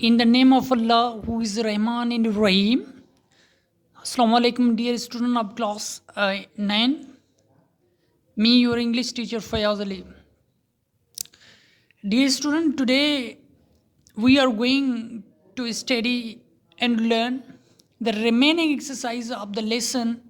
In the name of Allah, who is Rahman and Rahim. Assalamu alaikum, dear student of class 9. Me, your English teacher Fayaz Ali. Dear student, today we are going to study and learn the remaining exercise of the lesson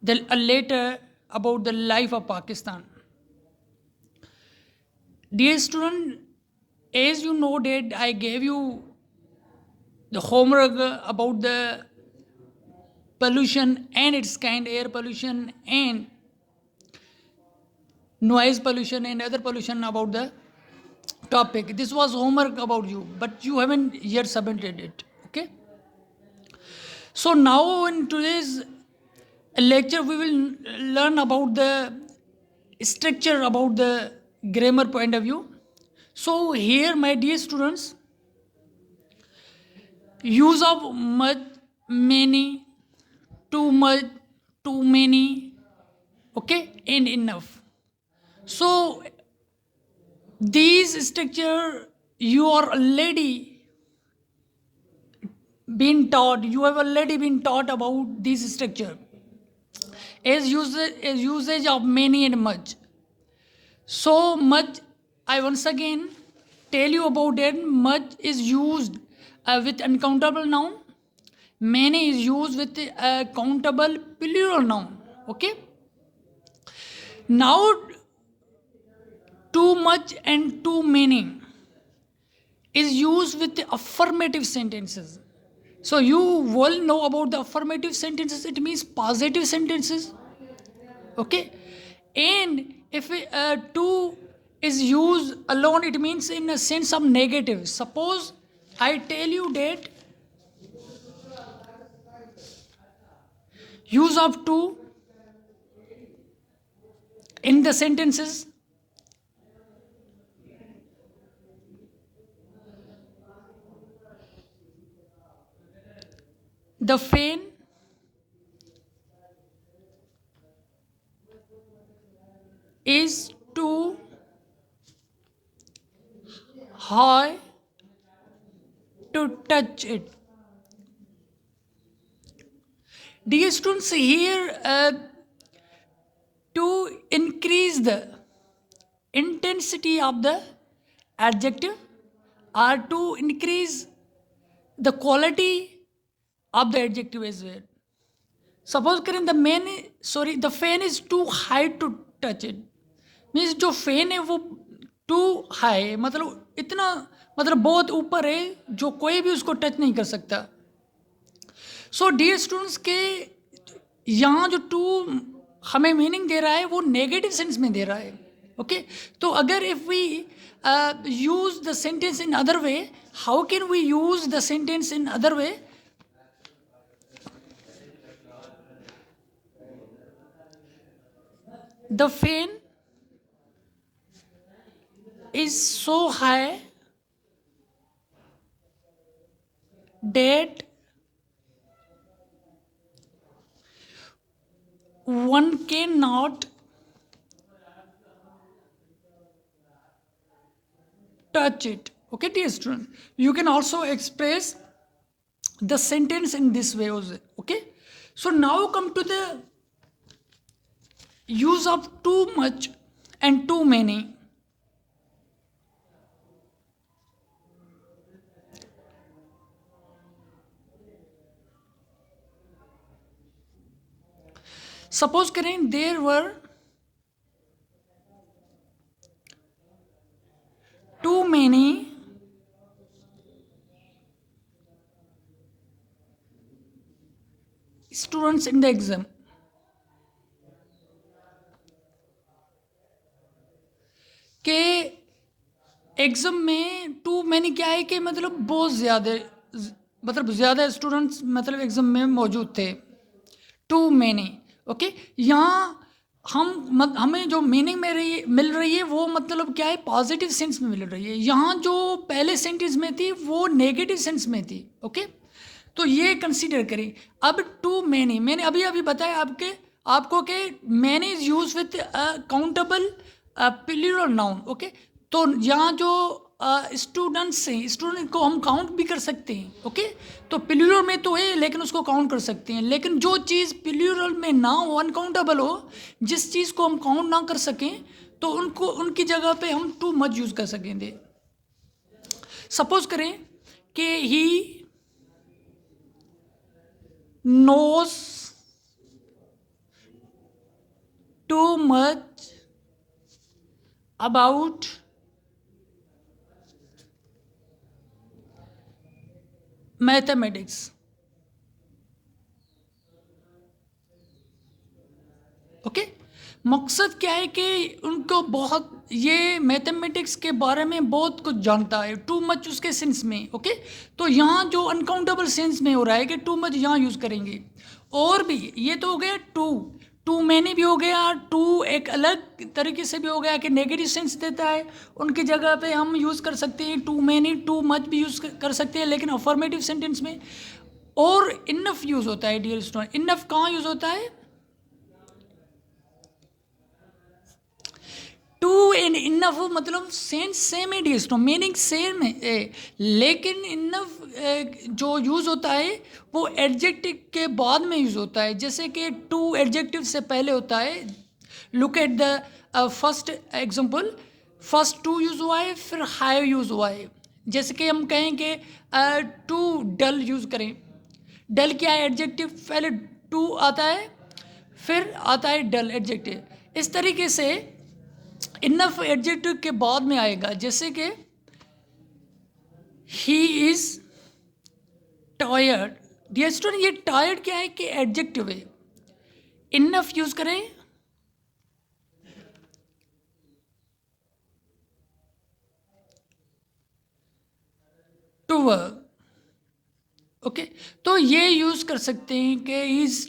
later about the life of Pakistan. Dear student, as you know that I gave you the homework about the pollution and its kind, air pollution and noise pollution and other pollution about the topic. This was homework about you, but you haven't yet submitted it. Okay. So now in today's lecture, we will learn about the structure, about the grammar point of view. So here, my dear students, use of much, many, too much, too many, okay, and enough. So these structure you are already been taught. You have already been taught about this structure as usage of many and much. So much, I once again tell you about that. Much is used with uncountable noun. Many is used with countable plural noun. Okay. Now, too much and too many is used with the affirmative sentences. So you will know about the affirmative sentences. It means positive sentences. Okay. And if too is used alone, it means in a sense of negative. Suppose I tell you that use of too in the sentences the fan is too high to touch it. Dear students, here to increase the intensity of the adjective or to increase the quality of the adjective as well. Suppose करें the fan is too high to touch it. Means जो fan है वो to high है, मतलब इतना, मतलब बहुत ऊपर है जो कोई भी उसको टच नहीं कर सकता. सो डियर स्टूडेंट्स के यहाँ जो टू हमें मीनिंग दे रहा है वो नेगेटिव सेंस में दे रहा है. ओके. तो अगर if we use the sentence in other way, how can we use the sentence in other way? The fan is so high that one cannot touch it. Okay, dear student, you can also express the sentence in this way also. Okay, so now come to the use of too much and too many. Suppose करें there were too many students in the exam. के exam में to many क्या है कि मतलब बहुत ज़्यादा, मतलब ज़्यादा स्टूडेंट्स मतलब एग्ज़ाम में मौजूद थे. Too many. ओके. यहाँ हमें जो मीनिंग में मिल रही है वो मतलब क्या है, पॉजिटिव सेंस में मिल रही है. यहाँ जो पहले सेंटेंस में थी वो नेगेटिव सेंस में थी. ओके. तो ये कंसीडर करें. अब टू मैनी, मैंने अभी बताया आपको कि many is use with countable plural noun. Okay. तो यहाँ जो स्टूडेंट्स हैं, स्टूडेंट को हम काउंट भी कर सकते हैं, ओके। तो प्लूरल में तो है लेकिन उसको काउंट कर सकते हैं, लेकिन जो चीज़ प्लूरल में ना हो, अनकाउंटेबल हो, जिस चीज़ को हम काउंट ना कर सकें, तो उनको उनकी जगह पे हम टू मच यूज़ कर सकेंगे। सपोज करें कि he knows too much about mathematics, okay. मकसद क्या है कि उनको बहुत ये मैथमेटिक्स के बारे में बहुत कुछ जानता है, टू मच उसके सेंस में, ओके। तो यहाँ जो अनकाउंटेबल सेंस में हो रहा है कि टू मच यहाँ यूज़ करेंगे। और भी ये तो हो गया टू मैनी भी हो गया, टू एक अलग तरीके से भी हो गया कि नेगेटिव सेंस देता है, उनकी जगह पे हम यूज़ कर सकते हैं टू मैनी, टू मच भी यूज़ कर सकते हैं, लेकिन अफर्मेटिव सेंटेंस में। और इनफ यूज़ होता है डियर स्टूडेंट। इनफ कहाँ यूज़ होता है? टू एंड इनफ मतलब सेंस सेम है डियर स्टूडेंट, मीनिंग सेम है, लेकिन इनफ जो यूज़ होता है वो एडजेक्टिव के बाद में यूज़ होता है। जैसे कि टू एडजेक्टिव से पहले होता है। Look at the first example, first too use हुआ है, फिर हाई यूज़ हुआ है। जैसे कि हम कहें कि टू डल यूज़ करें। डल क्या है? एडजेक्टिव, पहले टू आता है फिर आता है डल एडजेक्टिव। इस तरीके से इनफ एडजेक्टिव के बाद में आएगा। जैसे कि he is tired. Dear student, ये टायर्ड क्या है कि एडजेक्टिव है। इनफ यूज करें टू वर्क, ओके। तो ये यूज कर सकते हैं कि ही इज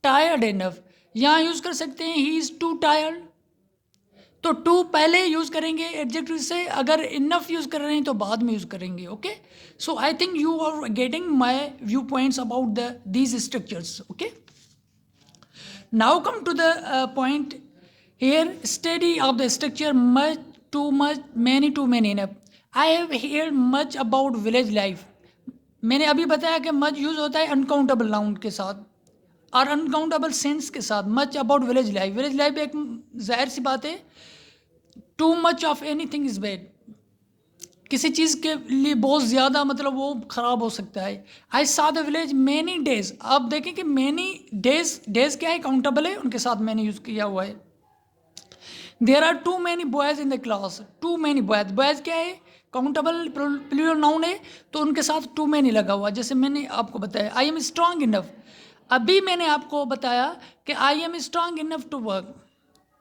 टायर्ड इनफ। यहाँ यूज कर सकते हैं ही इज टू टायर्ड। तो टू पहले यूज़ करेंगे एडजेक्टिव से, अगर इनफ यूज़ कर रहे हैं तो बाद में यूज़ करेंगे, okay. So I think you are getting my view points about the these structures, okay. Now come to the point here, study of the structure much, too much, many, too many, enough. I have heard much about village life. मैंने अभी बताया कि much use होता है uncountable noun के साथ और uncountable sense के साथ। Much about village life, village life एक जाहिर सी बात है, too much of anything is bad. किसी चीज़ के लिए बहुत ज़्यादा मतलब वो ख़राब हो सकता है। आई सा द विलेज मैनी डेज। आप देखें कि मैनी डेज, डेज क्या है? काउंटेबल है, उनके साथ मैंने यूज़ किया हुआ है। There are too many boys in the class. Too many boys, boys क्या है? काउंटेबल प्लूरल नाउन है, तो उनके साथ टू मैनी लगा हुआ। जैसे मैंने आपको बताया आई एम स्ट्रांग इनफ। अभी मैंने आपको बताया कि I am strong enough to work.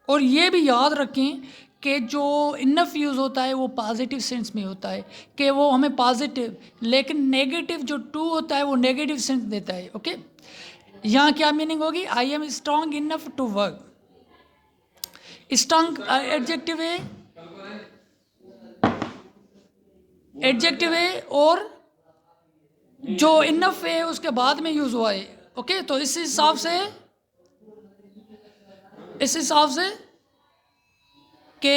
और ये भी याद रखें कि जो इनफ यूज़ होता है वो पॉजिटिव सेंस में होता है, कि वो हमें पॉजिटिव, लेकिन नेगेटिव जो टू होता है वो नेगेटिव सेंस देता है, ओके। यहाँ क्या मीनिंग होगी? I am strong enough to work. Strong adjective है, एडजेक्टिव है, और जो इनफ है उसके बाद में यूज़ हुआ है, ओके। तो इस हिसाब से कि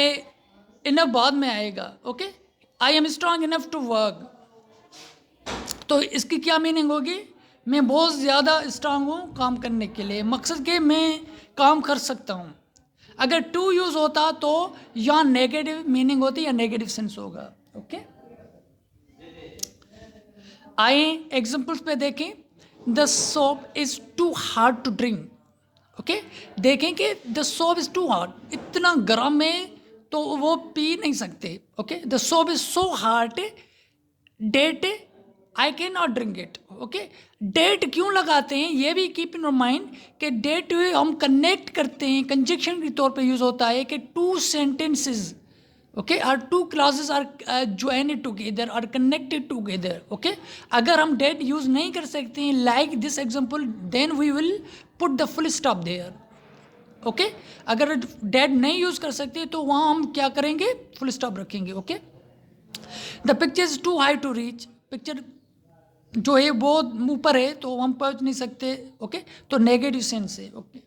इनफ बाद में आएगा, okay. I am strong enough to work, तो इसकी क्या मीनिंग होगी? मैं बहुत ज़्यादा स्ट्रांग हूँ काम करने के लिए, मकसद के मैं काम कर सकता हूँ। अगर टू यूज़ होता तो यहाँ नेगेटिव मीनिंग होती या नेगेटिव सेंस होगा, ओके। आइए एग्जांपल्स पे देखें। The soup is too hard to drink, okay. देखें कि the soup is too hard, इतना गर्म है तो वो पी नहीं सकते, okay. The soup is so hard that I can not drink it, okay. That क्यों लगाते हैं ये भी कीप इन माइंड कि डेट हम कनेक्ट करते हैं, कंजक्शन के तौर पे यूज़ होता है कि two sentences, okay, or two classes are joined together, or connected together, okay. अगर हम डेट यूज़ नहीं कर सकते हैं like this example, then we will put the full stop there, okay. अगर डेट नहीं यूज़ कर सकते तो वहाँ हम क्या करेंगे? फुल स्टॉप रखेंगे, okay. The picture is too high to reach. Picture जो है बहुत ऊपर है तो हम पहुंच नहीं सकते, ओके। तो नेगेटिव सेंस है, ओके।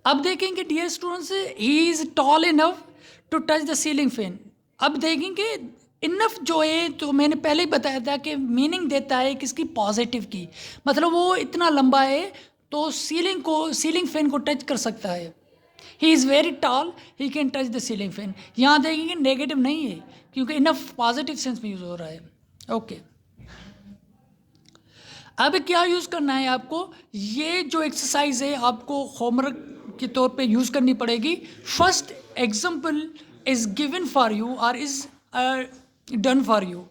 अब देखेंगे dear students, he is tall enough to touch the ceiling fan. अब देखेंगे इनफ जो है, तो मैंने पहले ही बताया था कि मीनिंग देता है किसकी, पॉजिटिव की। मतलब वो इतना लंबा है तो सीलिंग फैन को टच कर सकता है। He is very tall, he can touch the ceiling fan. यहाँ देखेंगे नेगेटिव नहीं है क्योंकि इनफ पॉजिटिव सेंस में यूज़ हो रहा है। ओके, अब क्या यूज़ करना है आपको, ये जो एक्सरसाइज है आपको होमवर्क के तौर पे यूज़ करनी पड़ेगी। First example is given for you और is done for you.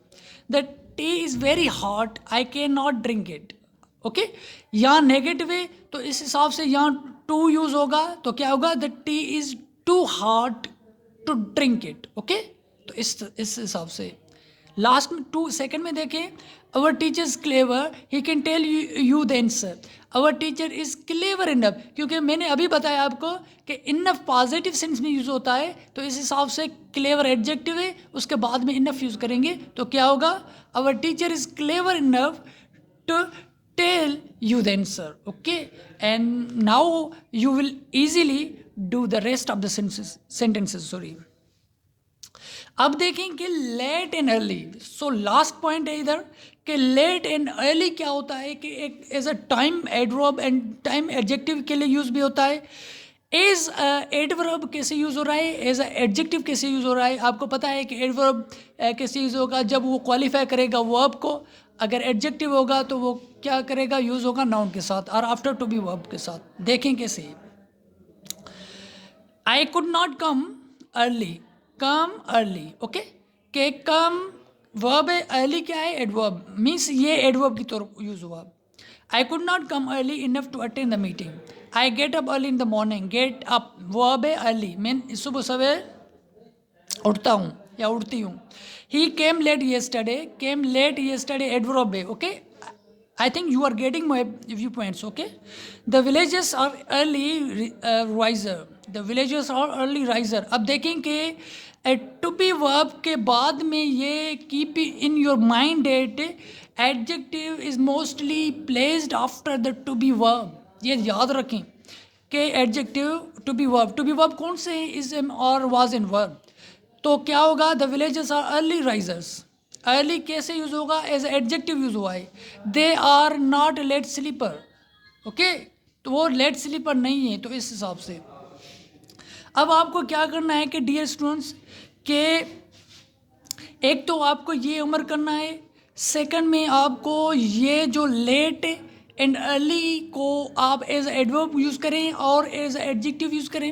The tea is very hot, I can not drink it. Okay, यहाँ नेगेटिव है तो इस हिसाब से यहाँ टू यूज़ होगा, तो क्या होगा, the tea is too hot to drink it. Okay, तो इस हिसाब से लास्ट में टू सेकंड में देखें, our teacher is clever, he can tell you the answer. Our teacher is clever enough, क्योंकि मैंने अभी बताया आपको कि इनफ पॉजिटिव सेंस में यूज़ होता है, तो इस हिसाब से क्लेवर एडजेक्टिव है, उसके बाद में इनफ यूज़ करेंगे तो क्या होगा, our teacher is clever enough to tell you the answer. Okay, and now you will easily do the rest of the sentences. Sorry. अब देखेंगे late and early. So last point है इधर कि late and early क्या होता है कि एक as a time adverb and time adjective के लिए यूज़ भी होता है। एज एडवर्ब कैसे यूज़ हो रहा है, एज अ एडजेक्टिव कैसे यूज़ हो रहा है। आपको पता है कि एडवर्ब कैसे यूज़ होगा, जब वो क्वालिफाई करेगा वर्ब को। अगर एडजेक्टिव होगा तो वो क्या करेगा, यूज़ होगा नाउन के साथ और आफ्टर टू बी वर्ब के साथ। देखें कैसे, आई could not come early, come early. Okay, के कम वर्ब है, अर्ली क्या है, एडवर्ब, मीन्स ये एडवर्ब की तौर यूज़ हुआ। I could not come early enough to attend the meeting. I get up early in the morning, get up verb है early, मैं सुबह सवेरे उठता हूँ या उठती हूँ। He came late yesterday adverb है। Okay, I think you are getting my viewpoints. Okay, the villagers are early riser. The villagers are early riser. अब देखेंगे to be verb के बाद में ये keep in your mind that adjective is mostly placed after the to be verb. ये याद रखें कि adjective to be verb कौन से हैं, is or was in verb। तो क्या होगा, the villagers are early risers। Early कैसे यूज़ होगा, एज एडजेक्टिव यूज़ हुआ है। They are not late sleeper. Okay, तो वो लेट स्लीपर नहीं है, तो इस हिसाब से अब आपको क्या करना है कि डियर स्टूडेंट्स के एक तो आपको ये उम्र करना है, सेकंड में आपको ये जो लेट एंड अर्ली को आप एज एडवर्ब यूज़ करें और एज एडजेक्टिव यूज़ करें।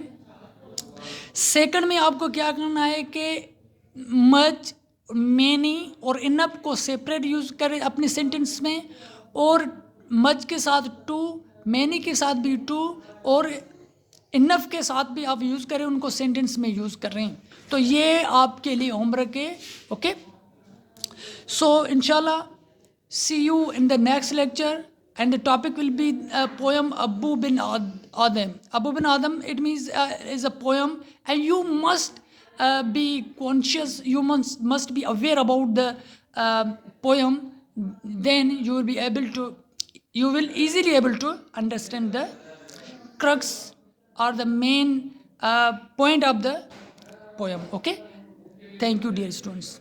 सेकंड में आपको क्या करना है कि मच, मैनी और इनफ को सेपरेट यूज़ करें अपने सेंटेंस में, और मच के साथ टू, मैनी के साथ भी टू और इनफ के साथ भी आप यूज़ करें, उनको सेंटेंस में यूज़ करें। तो ये आपके लिए होमवर्क है। ओके, सो इंशाल्लाह see you in the next lecture and the topic will be a poem Abu bin Adam. Abu bin Adam, it means is a poem, and you must be conscious, you must be aware about the poem, then you will easily able to understand the crux or the main point of the poem. Okay, thank you dear students.